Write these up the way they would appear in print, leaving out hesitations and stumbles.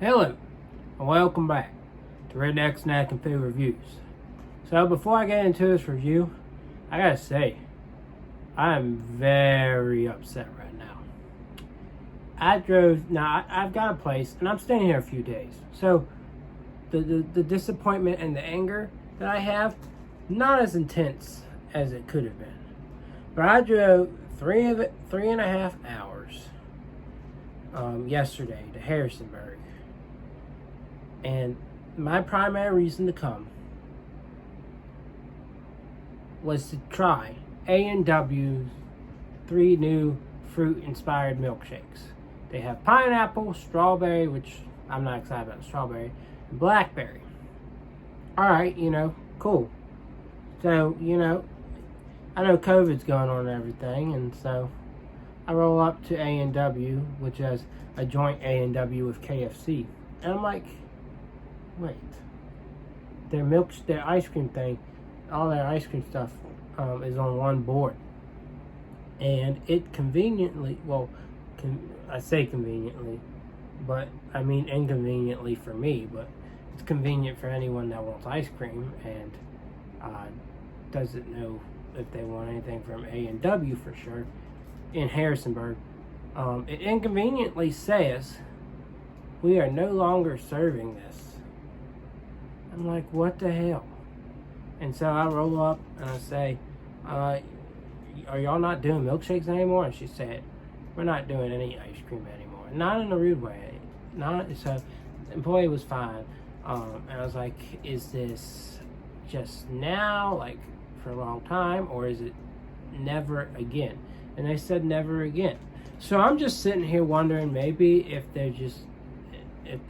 Hello, and welcome back to Redneck Snack and Food Reviews. So before I get into this review, I gotta say, I am very upset right now. I've got a place, and I'm staying here a few days. So the disappointment and the anger that I have, not as intense as it could have been. But I drove 3.5 hours yesterday to Harrisonburg. And my primary reason to come was to try A&W's 3 new fruit-inspired milkshakes. They have pineapple, strawberry, which I'm not excited about, strawberry, and blackberry. Alright, cool. So, I know COVID's going on and everything, and so I roll up to A&W, which has a joint A&W with KFC. And I'm like, wait, their ice cream thing, all their ice cream stuff is on one board. And it conveniently, I say conveniently, but I mean inconveniently for me, but it's convenient for anyone that wants ice cream and doesn't know if they want anything from A&W for sure in Harrisonburg. It inconveniently says, we are no longer serving this. I'm like, what the hell? And so I roll up and I say, are y'all not doing milkshakes anymore? And she said, we're not doing any ice cream anymore. Not in a rude way. So the employee was fine. And I was like, is this just now, like for a long time, or is it never again? And they said never again. So I'm just sitting here wondering, maybe if the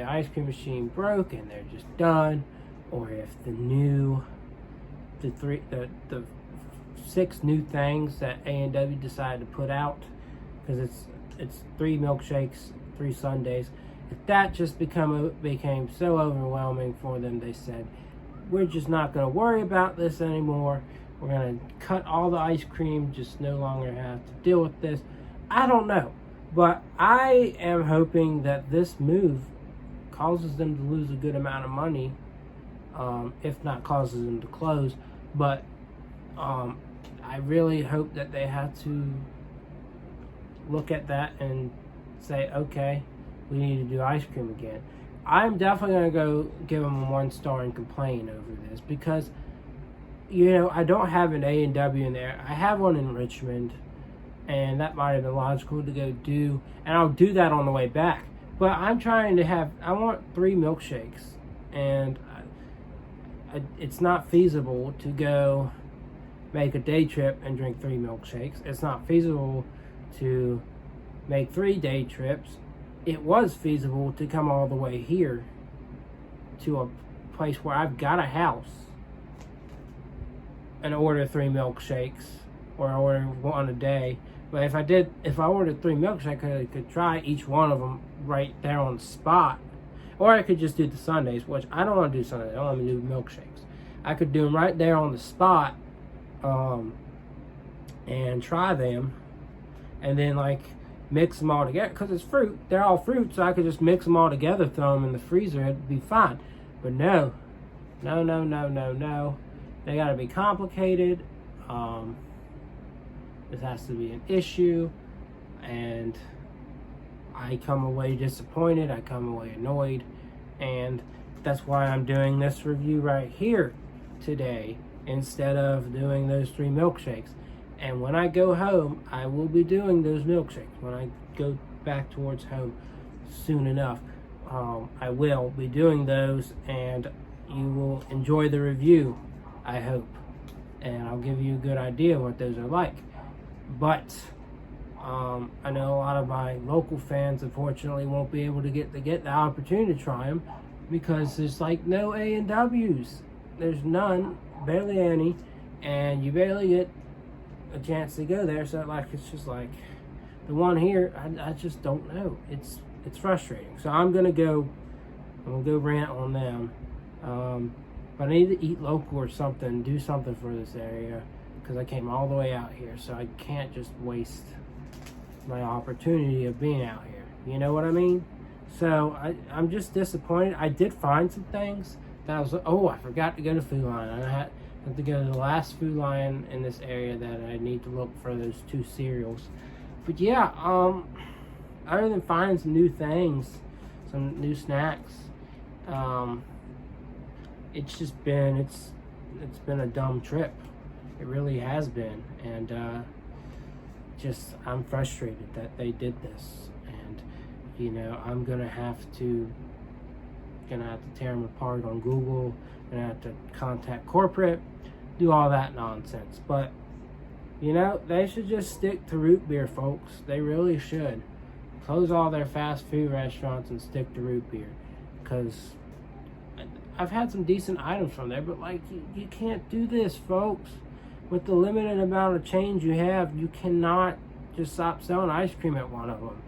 ice cream machine broke and they're just done, or if the 6 new things that A&W decided to put out, because it's 3 milkshakes, 3 sundaes. If that just became so overwhelming for them, they said, we're just not going to worry about this anymore. We're going to cut all the ice cream, just no longer have to deal with this. I don't know, but I am hoping that this move causes them to lose a good amount of money, if not causes them to close. But I really hope that they have to look at that and say, okay, we need to do ice cream again. I'm definitely going to go give them a 1-star and complain over this, because I don't have an A&W in there. I have one in Richmond, and that might have been logical to go do, and I'll do that on the way back. But I'm trying to I want 3 milkshakes, and it's not feasible to go make a day trip and drink 3 milkshakes. It's not feasible to make 3 day trips. It was feasible to come all the way here to a place where I've got a house and order 3 milkshakes, or order 1 a day. But if I ordered 3 milkshakes, I could try each one of them right there on the spot. Or I could just do the sundaes, which I don't want to do sundaes. I don't want to do milkshakes. I could do them right there on the spot, and try them, and then mix them all together, because it's fruit. They're all fruit, so I could just mix them all together, throw them in the freezer, it'd be fine. But no. They gotta be complicated. This has to be an issue, and I come away disappointed, I come away annoyed, and that's why I'm doing this review right here today instead of doing those 3 milkshakes. And when I go home, I will be doing those milkshakes. When I go back towards home soon enough, I will be doing those, and you will enjoy the review, I hope. And I'll give you a good idea what those are like. But I know a lot of my local fans, unfortunately, won't be able to get the opportunity to try them, because there's no A&Ws. There's none, barely any, and you barely get a chance to go there. So it's just the one here, I just don't know. It's frustrating. So I'm gonna go rant on them. But I need to eat local or something, do something for this area, because I came all the way out here, so I can't just waste my opportunity of being out here. You know what I mean? So I'm just disappointed. I did find some things that I was like, oh, I forgot to go to Food Lion. I had to go to the last Food Lion in this area that I need to look for those 2 cereals. But yeah, other than finding some new things, some new snacks, it's just been it's been a dumb trip. It really has been, and just I'm frustrated that they did this, and you know I'm gonna have to tear them apart on Google, gonna have to contact corporate, do all that nonsense. But you know they should just stick to root beer, folks. They really should close all their fast food restaurants and stick to root beer, because I've had some decent items from there, but like you can't do this, folks. With the limited amount of change you have, you cannot just stop selling ice cream at one of them.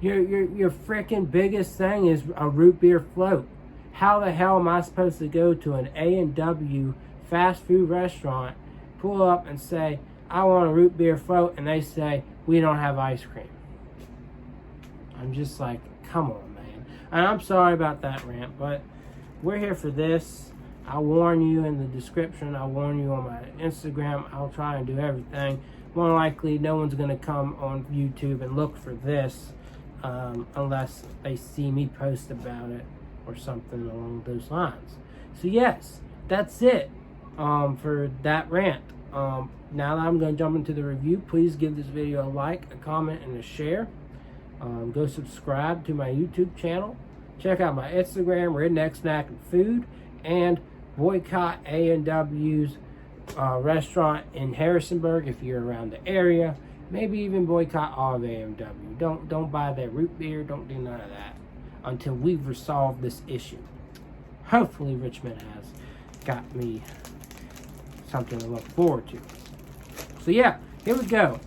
Your freaking biggest thing is a root beer float. How the hell am I supposed to go to an A&W fast food restaurant, pull up and say, I want a root beer float, and they say, we don't have ice cream? I'm just like, come on, man. And I'm sorry about that rant, but we're here for this. I'll warn you in the description. I'll warn you on my Instagram. I'll try and do everything. More likely, no one's going to come on YouTube and look for this unless they see me post about it or something along those lines. So yes, that's it for that rant. Now that I'm going to jump into the review, please give this video a like, a comment, and a share. Go subscribe to my YouTube channel. Check out my Instagram, Redneck Snack and Food, and boycott A&W's restaurant in Harrisonburg if you're around the area. Maybe even boycott all of A&W. Don't buy their root beer. Don't do none of that until we've resolved this issue. Hopefully Richmond has got me something to look forward to. So yeah, here we go.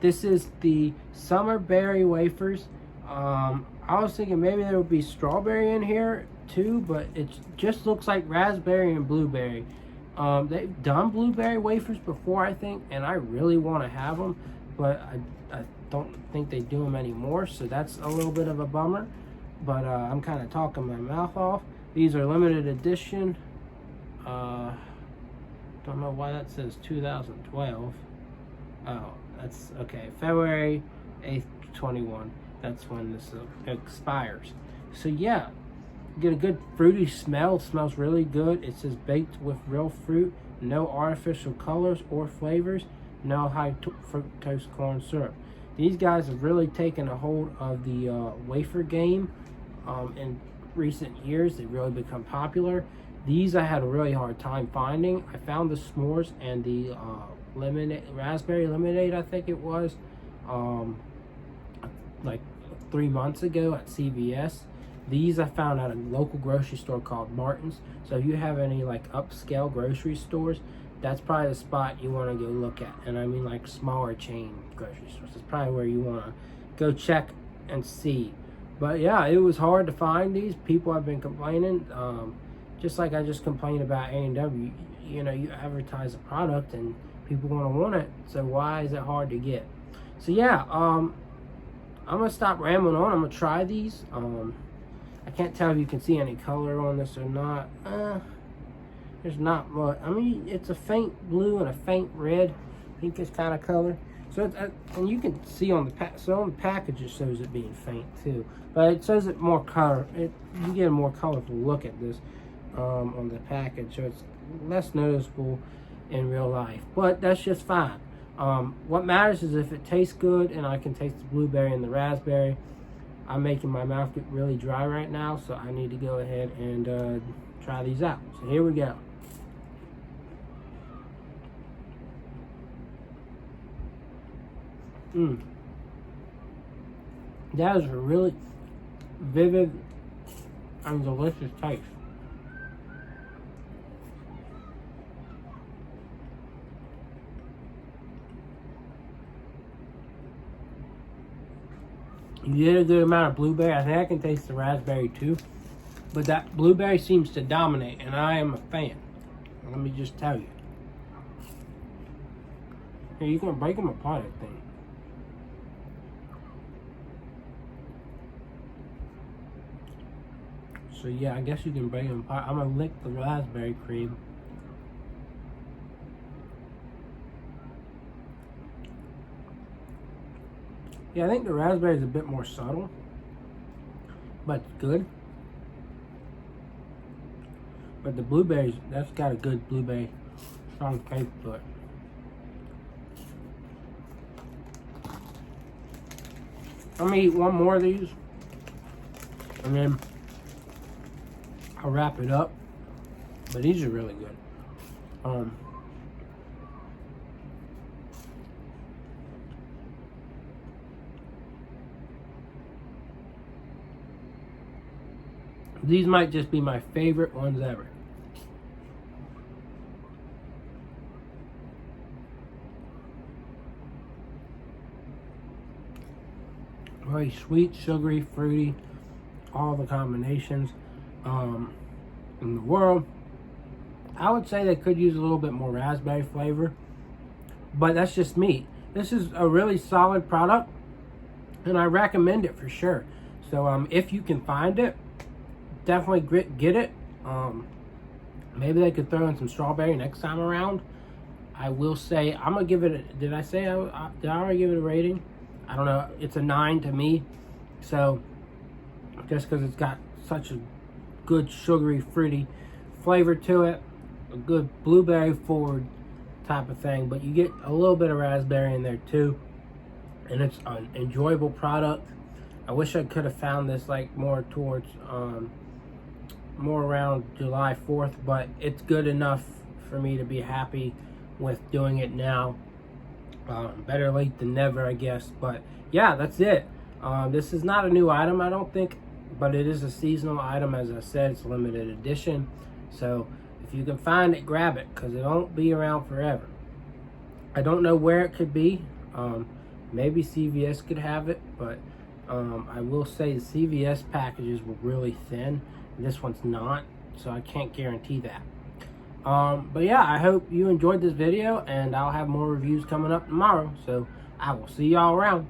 This is the Summer Berry Wafers. I was thinking maybe there would be strawberry in here too, but it just looks like raspberry and blueberry. They've done blueberry wafers before, I think, and I really want to have them, but I don't think they do them anymore, so that's a little bit of a bummer. But I'm kind of talking my mouth off. These are limited edition. Don't know why that says 2012. Oh, that's okay. February 8th, 21. That's when this expires. So yeah, get a good fruity smell. It smells really good. It says baked with real fruit, no artificial colors or flavors, no high fructose corn syrup. These guys have really taken a hold of the wafer game in recent years. They've really become popular. These I had a really hard time finding. I found the s'mores and the raspberry lemonade, I think it was, like 3 months ago at CVS. These I found at a local grocery store called Martin's. So if you have any like upscale grocery stores, that's probably the spot you want to go look at. And I mean like smaller chain grocery stores. That's probably where you want to go check and see. But yeah, it was hard to find these. People have been complaining. Just like I just complained about A&W. You know, you advertise a product and people want to want it. So why is it hard to get? So yeah, I'm going to stop rambling on. I'm going to try these. I can't tell if you can see any color on this or not. There's not much. I mean, it's a faint blue and a faint red. I think this kind of color. So it's, and you can see on the so on the package it shows it being faint too, but it shows it more color. You get a more colorful look at this on the package, so it's less noticeable in real life. But that's just fine. What matters is if it tastes good and I can taste the blueberry and the raspberry. I'm making my mouth get really dry right now, so I need to go ahead and try these out. So here we go. That is a really vivid and delicious taste. You get a good amount of blueberry. I think I can taste the raspberry too. But that blueberry seems to dominate, and I am a fan. Let me just tell you. Hey, you can break them apart, I think. So yeah, I guess you can bring them apart. I'm gonna lick the raspberry cream. Yeah, I think the raspberry is a bit more subtle, but it's good. But the blueberries, that's got a good blueberry strong taste to it. I'm gonna eat one more of these, and then I'll wrap it up. But these are really good. These might just be my favorite ones ever. Very sweet, sugary, fruity, all the combinations in the world. I would say they could use a little bit more raspberry flavor, but that's just me. This is a really solid product, and I recommend it for sure. So if you can find it, definitely get it. Maybe they could throw in some strawberry next time around. I will say, I'm gonna give it did I already give it a rating? I don't know. It's a 9 to me. So just because it's got such a good sugary, fruity flavor to it, a good blueberry forward type of thing, but you get a little bit of raspberry in there too, and it's an enjoyable product. I wish I could have found this like more towards more around July 4th, but it's good enough for me to be happy with doing it now. Better late than never, I guess. But yeah, that's it. This is not a new item, I don't think, but it is a seasonal item. As I said, it's a limited edition, so if you can find it, grab it, because it won't be around forever. I don't know where it could be. Maybe CVS could have it, but I will say the CVS packages were really thin. This one's not, so I can't guarantee that. But yeah, I hope you enjoyed this video, and I'll have more reviews coming up tomorrow, so I will see y'all around.